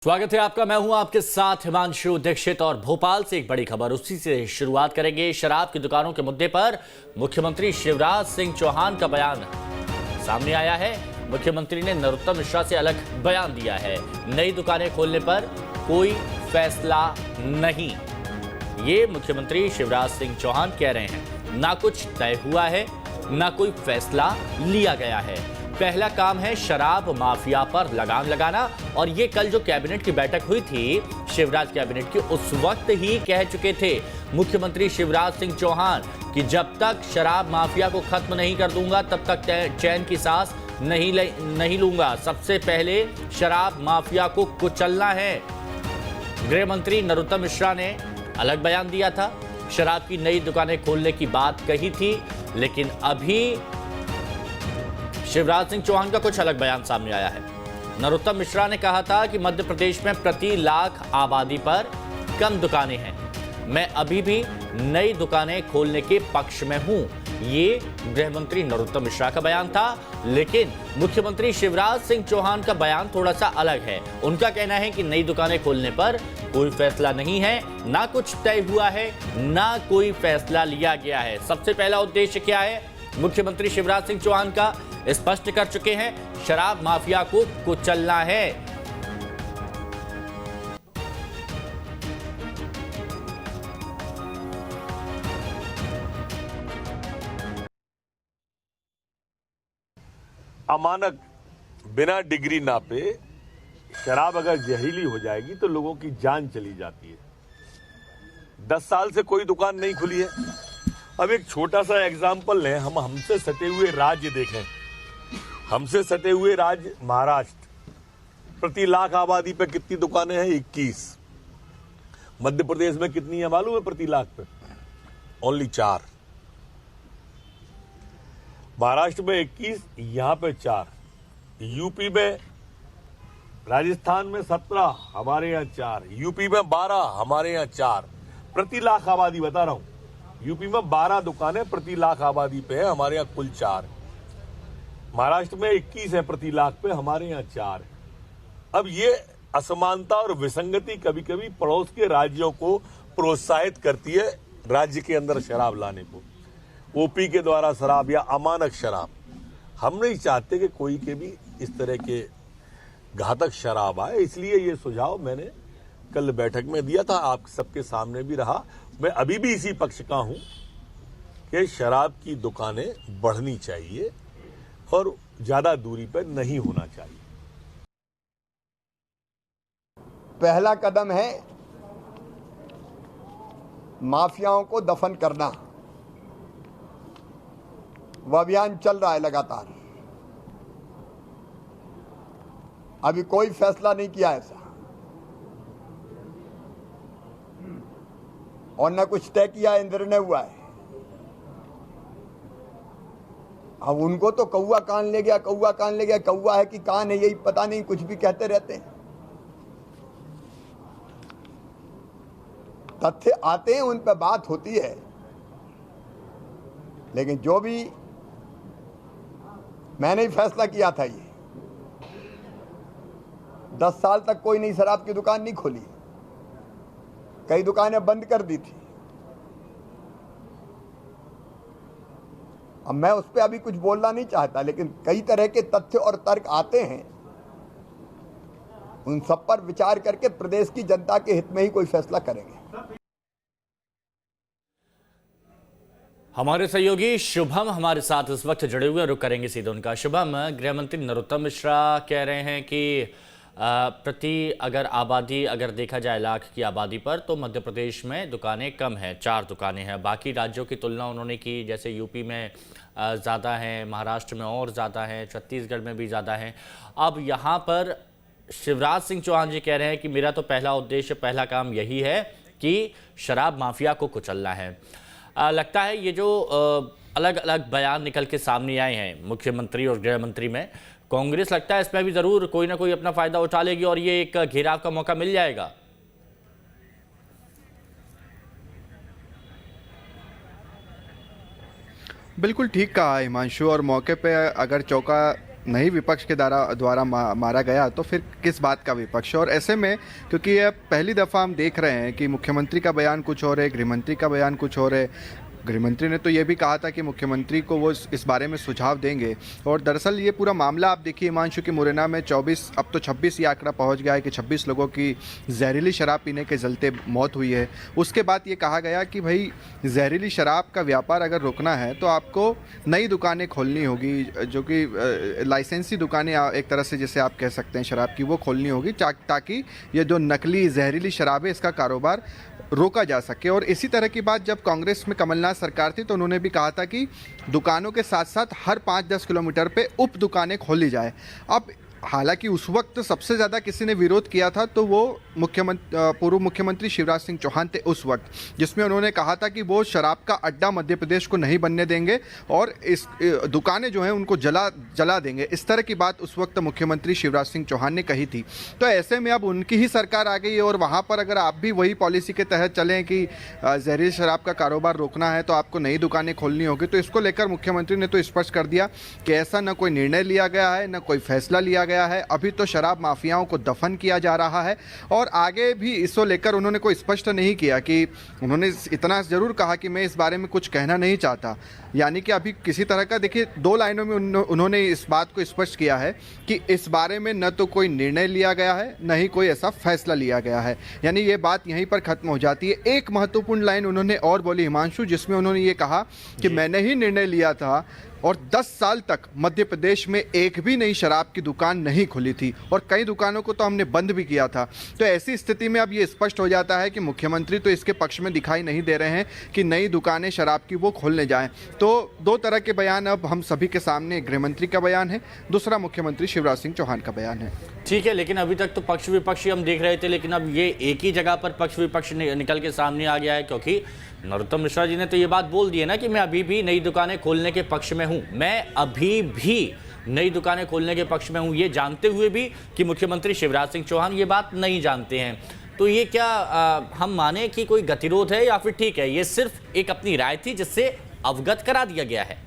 स्वागत है आपका। मैं हूं आपके साथ हिमांशु दीक्षित और भोपाल से एक बड़ी खबर उसी से शुरुआत करेंगे। शराब की दुकानों के मुद्दे पर मुख्यमंत्री शिवराज सिंह चौहान का बयान सामने आया है। मुख्यमंत्री ने नरोत्तम मिश्रा से अलग बयान दिया है। नई दुकानें खोलने पर कोई फैसला नहीं, ये मुख्यमंत्री शिवराज सिंह चौहान कह रहे हैं। ना कुछ तय हुआ है, ना कोई फैसला लिया गया है। पहला काम है शराब माफिया पर लगाम लगाना, और ये कल जो कैबिनेट की बैठक हुई थी, शिवराज कैबिनेट की, उस वक्त ही कह चुके थे मुख्यमंत्री शिवराज सिंह चौहान कि जब तक शराब माफिया को खत्म नहीं कर दूंगा तब तक चैन की सांस नहीं लूंगा। सबसे पहले शराब माफिया को कुचलना है। गृह मंत्री नरोत्तम मिश्रा ने अलग बयान दिया था। शराब की नई दुकानें खोलने की बात कही थी, लेकिन अभी शिवराज सिंह चौहान का कुछ अलग बयान सामने आया है। नरोत्तम मिश्रा ने कहा था कि मध्य प्रदेश में प्रति लाख आबादी पर कम दुकानें हैं। मैं अभी भी नई दुकानें खोलने के पक्ष में हूं, ये गृह मंत्री नरोत्तम मिश्रा का बयान था। लेकिन मुख्यमंत्री शिवराज सिंह चौहान का बयान थोड़ा सा अलग है। उनका कहना है कि नई दुकानें खोलने पर कोई फैसला नहीं है, ना कुछ तय हुआ है, ना कोई फैसला लिया गया है। सबसे पहला उद्देश्य क्या है, मुख्यमंत्री शिवराज सिंह चौहान का स्पष्ट कर चुके हैं, शराब माफिया को कुचलना है। अमानक बिना डिग्री नापे शराब अगर जहरीली हो जाएगी तो लोगों की जान चली जाती है। 10 साल से कोई दुकान नहीं खुली है। अब एक छोटा सा एग्जाम्पल लें, हमसे सटे हुए राज्य देखें। हमसे सटे हुए राज्य महाराष्ट्र, प्रति लाख आबादी पे कितनी दुकानें हैं? 21। मध्य प्रदेश में कितनी है मालूम है प्रति लाख पे? ओनली 4। महाराष्ट्र में 21, यहां पे 4। यूपी में, राजस्थान में 17, हमारे यहाँ 4। यूपी में 12, हमारे यहाँ 4। प्रति लाख आबादी बता रहा हूं। यूपी में 12 दुकानें प्रति लाख आबादी पे है, हमारे यहाँ कुल 4। महाराष्ट्र में 21 है प्रति लाख पे, हमारे यहाँ 4 है। अब ये असमानता और विसंगति कभी कभी पड़ोस के राज्यों को प्रोत्साहित करती है राज्य के अंदर शराब लाने को। ओपी के द्वारा शराब या अमानक शराब, हम नहीं चाहते कि कोई के भी इस तरह के घातक शराब आए। इसलिए ये सुझाव मैंने कल बैठक में दिया था, आप सबके सामने भी रहा। मैं अभी भी इसी पक्ष का हूं कि शराब की दुकानें बढ़नी चाहिए और ज्यादा दूरी पर नहीं होना चाहिए। पहला कदम है माफियाओं को दफन करना। वह अभियान चल रहा है लगातार। अभी कोई फैसला नहीं किया ऐसा, और न कुछ तय किया है, निर्णय हुआ है। अब उनको तो कौवा कान ले गया, कौवा कान ले गया, कौवा है कि कान है यही पता नहीं, कुछ भी कहते रहते हैं। तथ्य आते हैं, उन पर बात होती है। लेकिन जो भी मैंने ही फैसला किया था, ये 10 साल तक कोई नई शराब की दुकान नहीं खोली, कई दुकानें बंद कर दी थी। अब मैं उस पर अभी कुछ बोलना नहीं चाहता, लेकिन कई तरह के तथ्य और तर्क आते हैं। उन सब पर विचार करके प्रदेश की जनता के हित में ही कोई फैसला करेंगे। हमारे सहयोगी शुभम हमारे साथ इस वक्त जुड़े हुए, रुक करेंगे सीधे उनका। शुभम, गृह मंत्री नरोत्तम मिश्रा कह रहे हैं कि प्रति अगर आबादी अगर देखा जाए लाख की आबादी पर, तो मध्य प्रदेश में दुकानें कम हैं, 4 दुकानें हैं। बाकी राज्यों की तुलना उन्होंने की, जैसे यूपी में ज़्यादा हैं, महाराष्ट्र में और ज़्यादा हैं, छत्तीसगढ़ में भी ज़्यादा हैं। अब यहाँ पर शिवराज सिंह चौहान जी कह रहे हैं कि मेरा तो पहला उद्देश्य, पहला काम यही है कि शराब माफिया को कुचलना है। लगता है ये जो अलग अलग बयान निकल के सामने आए हैं मुख्यमंत्री और गृह मंत्री में, कांग्रेस लगता है इसमें भी जरूर कोई ना कोई अपना फायदा उठा लेगी और ये एक घेराव का मौका मिल जाएगा। बिल्कुल ठीक कहा हिमांशु, और मौके पे अगर चौका नहीं विपक्ष के द्वारा मारा गया तो फिर किस बात का विपक्ष। और ऐसे में क्योंकि ये पहली दफ़ा हम देख रहे हैं कि मुख्यमंत्री का बयान कुछ और है, गृहमंत्री का बयान कुछ और है। गृहमंत्री ने तो ये भी कहा था कि मुख्यमंत्री को वो इस बारे में सुझाव देंगे। और दरअसल ये पूरा मामला आप देखिए हिमांशु की मुरैना में 24 अब तो 26 ये आंकड़ा पहुंच गया है कि 26 लोगों की जहरीली शराब पीने के चलते मौत हुई है। उसके बाद ये कहा गया कि भाई जहरीली शराब का व्यापार अगर रोकना है तो आपको नई दुकानें खोलनी होगी, जो कि लाइसेंसी दुकानें एक तरह से जैसे आप कह सकते हैं शराब की, वो खोलनी होगी ताकि ये जो नकली जहरीली शराब है इसका कारोबार रोका जा सके। और इसी तरह की बात जब कांग्रेस में कमलनाथ सरकार थी तो उन्होंने भी कहा था कि दुकानों के साथ साथ हर 5-10 किलोमीटर पे उप दुकानें खोली जाए। अब हालांकि उस वक्त सबसे ज़्यादा किसी ने विरोध किया था तो वो पूर्व मुख्यमंत्री शिवराज सिंह चौहान थे उस वक्त, जिसमें उन्होंने कहा था कि वो शराब का अड्डा मध्य प्रदेश को नहीं बनने देंगे और इस दुकानें जो हैं उनको जला देंगे। इस तरह की बात उस वक्त मुख्यमंत्री शिवराज सिंह चौहान ने कही थी। तो ऐसे में अब उनकी ही सरकार आ गई है और वहाँ पर अगर आप भी वही पॉलिसी के तहत चलें कि जहरीली शराब का कारोबार रोकना है तो आपको नई दुकानें खोलनी होगी, तो इसको लेकर मुख्यमंत्री ने तो स्पष्ट कर दिया कि ऐसा न कोई निर्णय लिया गया है, न कोई फैसला लिया गया है। अभी तो शराब माफियाओं को दफन किया जा रहा है। और आगे भी इसको लेकर उन्होंने कोई स्पष्ट नहीं किया कि उन्होंने इतना जरूर कहा कि मैं इस बारे में कुछ कहना नहीं चाहता, यानी कि अभी किसी तरह का देखिए 2 लाइनों में उन्होंने इस बात को स्पष्ट किया है कि इस बारे में न तो कोई निर्णय लिया गया है न ही कोई ऐसा फैसला लिया गया है, यानी ये बात यहीं पर खत्म हो जाती है। एक महत्वपूर्ण लाइन उन्होंने और बोली हिमांशु, जिसमें उन्होंने ये कहा कि मैंने ही निर्णय लिया था और 10 साल तक मध्य प्रदेश में एक भी नई शराब की दुकान नहीं खुली थी और कई दुकानों को तो हमने बंद भी किया था। तो ऐसी स्थिति में अब ये स्पष्ट हो जाता है कि मुख्यमंत्री तो इसके पक्ष में दिखाई नहीं दे रहे हैं कि नई दुकानें शराब की वो खोलने जाएं। तो 2 तरह के बयान अब हम सभी के सामने, गृहमंत्री का बयान है, दूसरा मुख्यमंत्री शिवराज सिंह चौहान का बयान है। ठीक है, लेकिन अभी तक तो पक्ष विपक्ष हम देख रहे थे, लेकिन अब ये एक ही जगह पर पक्ष विपक्ष निकल के सामने आ गया है, क्योंकि नरोत्तम मिश्रा जी ने तो ये बात बोल दी है ना कि मैं अभी भी नई दुकानें खोलने के पक्ष में हूं, मैं अभी भी नई दुकानें खोलने के पक्ष में हूं, ये जानते हुए भी कि मुख्यमंत्री शिवराज सिंह चौहान ये बात नहीं जानते हैं। तो ये क्या हम माने कि कोई गतिरोध है या फिर ठीक है ये सिर्फ एक अपनी राय थी जिससे अवगत करा दिया गया है?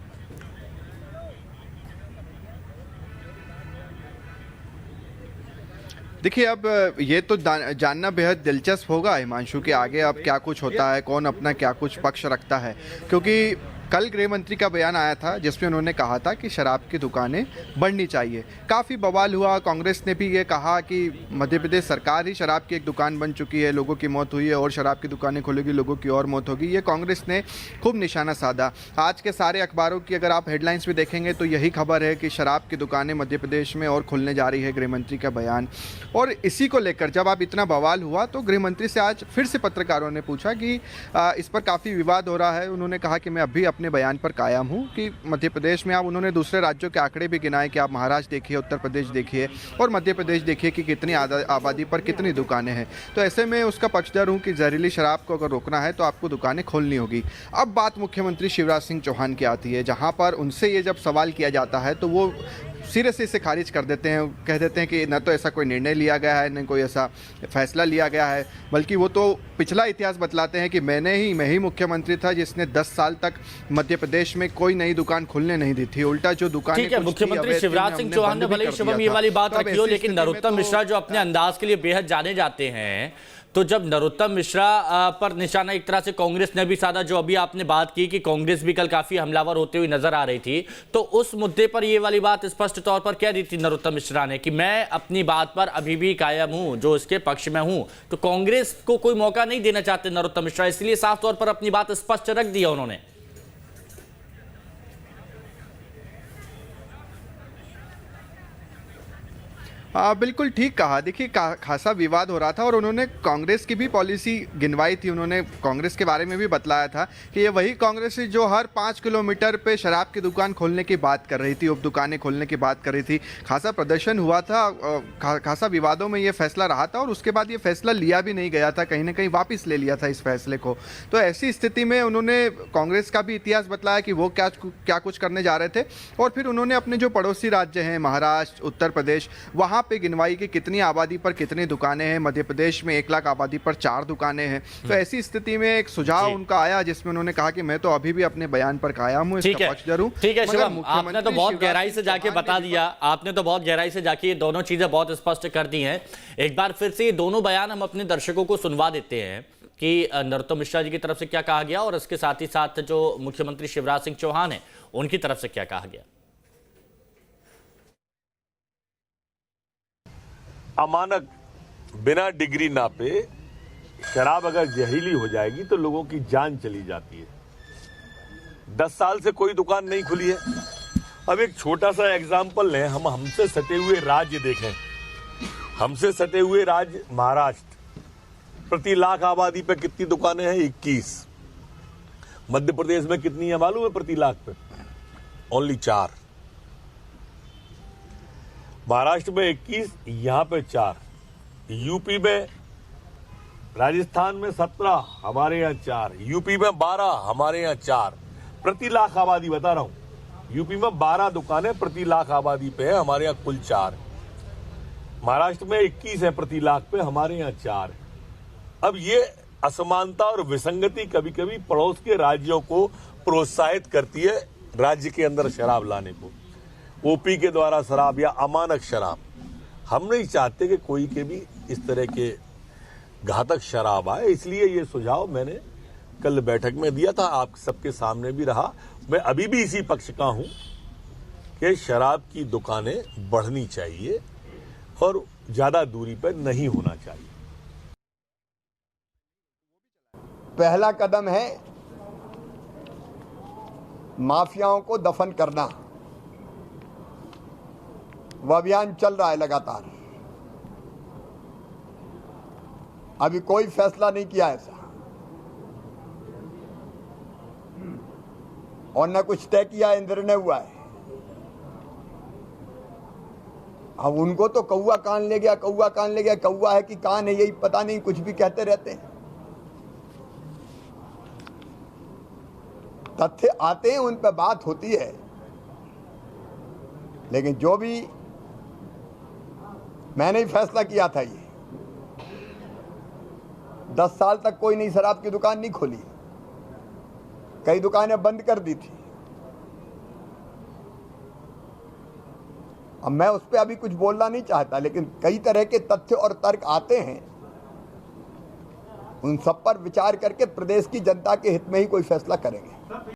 देखिए अब ये तो जानना बेहद दिलचस्प होगा हिमांशु के आगे अब क्या कुछ होता है, कौन अपना क्या कुछ पक्ष रखता है, क्योंकि कल गृह मंत्री का बयान आया था जिसमें उन्होंने कहा था कि शराब की दुकानें बढ़नी चाहिए। काफ़ी बवाल हुआ, कांग्रेस ने भी ये कहा कि मध्य प्रदेश सरकार ही शराब की एक दुकान बन चुकी है, लोगों की मौत हुई है और शराब की दुकानें खुलेगी, लोगों की और मौत होगी। ये कांग्रेस ने खूब निशाना साधा। आज के सारे अखबारों की अगर आप हेडलाइंस भी देखेंगे तो यही खबर है कि शराब की दुकानें मध्य प्रदेश में और खुलने जा रही है, गृहमंत्री का बयान। और इसी को लेकर जब आप इतना बवाल हुआ तो गृहमंत्री से आज फिर से पत्रकारों ने पूछा कि इस पर काफ़ी विवाद हो रहा है। उन्होंने कहा कि मैं अभी अपने बयान पर कायम हूं कि मध्य प्रदेश में, आप उन्होंने दूसरे राज्यों के आंकड़े भी गिनाए कि आप महाराष्ट्र देखिए, उत्तर प्रदेश देखिए और मध्य प्रदेश देखिए कि कितनी आबादी पर कितनी दुकानें हैं। तो ऐसे में उसका पक्षधर हूं कि जहरीली शराब को अगर रोकना है तो आपको दुकानें खोलनी होगी। अब बात मुख्यमंत्री शिवराज सिंह चौहान की आती है, जहां पर उनसे ये जब सवाल किया जाता है तो वो सिरे से इसे खारिज कर देते हैं, कह देते हैं कि न तो ऐसा कोई निर्णय लिया गया है, न कोई ऐसा फैसला लिया गया है, बल्कि वो तो पिछला इतिहास बतलाते हैं कि मैं ही मुख्यमंत्री था जिसने 10 साल तक मध्य प्रदेश में कोई नई दुकान खुलने नहीं दी थी। उल्टा जो दुकान, ठीक है, मुख्यमंत्री शिवराज सिंह चौहान ने भले शुभम ये वाली बात रखी हो, लेकिन नरोत्तम मिश्रा जो अपने अंदाज के लिए बेहद जाने जाते हैं, तो जब नरोत्तम मिश्रा पर निशाना एक तरह से कांग्रेस ने भी साधा, जो अभी आपने बात की कि कांग्रेस भी कल काफी हमलावर होते हुए नजर आ रही थी, तो उस मुद्दे पर ये वाली बात स्पष्ट तौर पर कह दी थी नरोत्तम मिश्रा ने कि मैं अपनी बात पर अभी भी कायम हूं, जो इसके पक्ष में हूं। तो कांग्रेस को कोई मौका नहीं देना चाहते नरोत्तम मिश्रा, इसलिए साफ तौर पर अपनी बात स्पष्ट रख दिया उन्होंने। बिल्कुल ठीक कहा। देखिए खासा विवाद हो रहा था और उन्होंने कांग्रेस की भी पॉलिसी गिनवाई थी। उन्होंने कांग्रेस के बारे में भी बतलाया था कि ये वही कांग्रेस है जो हर 5 किलोमीटर पे शराब की दुकान खोलने की बात कर रही थी, उप दुकानें खोलने की बात कर रही थी। खासा प्रदर्शन हुआ था, खासा विवादों में ये फैसला रहा था और उसके बाद ये फैसला लिया भी नहीं गया था, कहीं ना कहीं वापस ले लिया था इस फैसले को। तो ऐसी स्थिति में उन्होंने कांग्रेस का भी इतिहास बतलाया कि वो क्या कुछ करने जा रहे थे। और फिर उन्होंने अपने जो पड़ोसी राज्य हैं महाराष्ट्र, उत्तर प्रदेश, वहाँ पे गिनवाई कि कितनी आबादी पर कितनी दुकानें हैं। मध्य प्रदेश में 1 लाख आबादी पर 4 दुकानें हैं। तो ऐसी स्थिति में एक सुझाव उनका आया जिसमें उन्होंने कहा कि मैं तो अभी भी अपने बयान पर कायम हूँ, इसका पक्षधर हूँ। ठीक है शिवम, आपने तो बहुत गहराई से जाके बता दिया, आपने तो बहुत गहराई से जाके ये दोनों चीजें बहुत स्पष्ट कर दी हैं। एक बार फिर से ये दोनों बयान हम अपने दर्शकों को सुनवा देते हैं कि नरोत्तम मिश्रा जी की तरफ से क्या कहा गया और इसके साथ ही साथ जो मुख्यमंत्री शिवराज सिंह चौहान है उनकी तरफ से क्या कहा गया। अमानक बिना डिग्री नापे शराब अगर जहरीली हो जाएगी तो लोगों की जान चली जाती है। 10 साल से कोई दुकान नहीं खुली है। अब एक छोटा सा एग्जाम्पल लें, हम हमसे सटे हुए राज्य देखें। हमसे सटे हुए राज्य महाराष्ट्र, प्रति लाख आबादी पे कितनी दुकानें हैं? 21। मध्य प्रदेश में कितनी है मालूम है प्रति लाख पे? ओनली 4। महाराष्ट्र में 21, यहां पे 4। यूपी में, राजस्थान में 17, हमारे यहाँ 4। यूपी में 12, हमारे यहाँ 4। प्रति लाख आबादी बता रहा हूं। यूपी में 12 दुकानें प्रति लाख आबादी पे है, हमारे यहाँ कुल 4। महाराष्ट्र में 21 है प्रति लाख पे, हमारे यहाँ 4। अब ये असमानता और विसंगति कभी कभी पड़ोस के राज्यों को प्रोत्साहित करती है राज्य के अंदर शराब लाने को। ओपी के द्वारा शराब या अमानक शराब, हम नहीं चाहते कि कोई के भी इस तरह के घातक शराब आए। इसलिए ये सुझाव मैंने कल बैठक में दिया था, आप सबके सामने भी रहा। मैं अभी भी इसी पक्ष का हूं कि शराब की दुकानें बढ़नी चाहिए और ज्यादा दूरी पर नहीं होना चाहिए। पहला कदम है माफियाओं को दफन करना। वह अभियान चल रहा है लगातार। अभी कोई फैसला नहीं किया ऐसा और न कुछ तय किया है, निर्णय हुआ है। अब उनको तो कौवा कान ले गया, कौवा कान ले गया, कौवा है कि कान है यही पता नहीं, कुछ भी कहते रहते हैं। तथ्य आते हैं, उन पर बात होती है। लेकिन जो भी मैंने ही फैसला किया था, ये 10 साल तक कोई नई शराब की दुकान नहीं खोली, कई दुकानें बंद कर दी थी। अब मैं उस पर अभी कुछ बोलना नहीं चाहता, लेकिन कई तरह के तथ्य और तर्क आते हैं। उन सब पर विचार करके प्रदेश की जनता के हित में ही कोई फैसला करेंगे।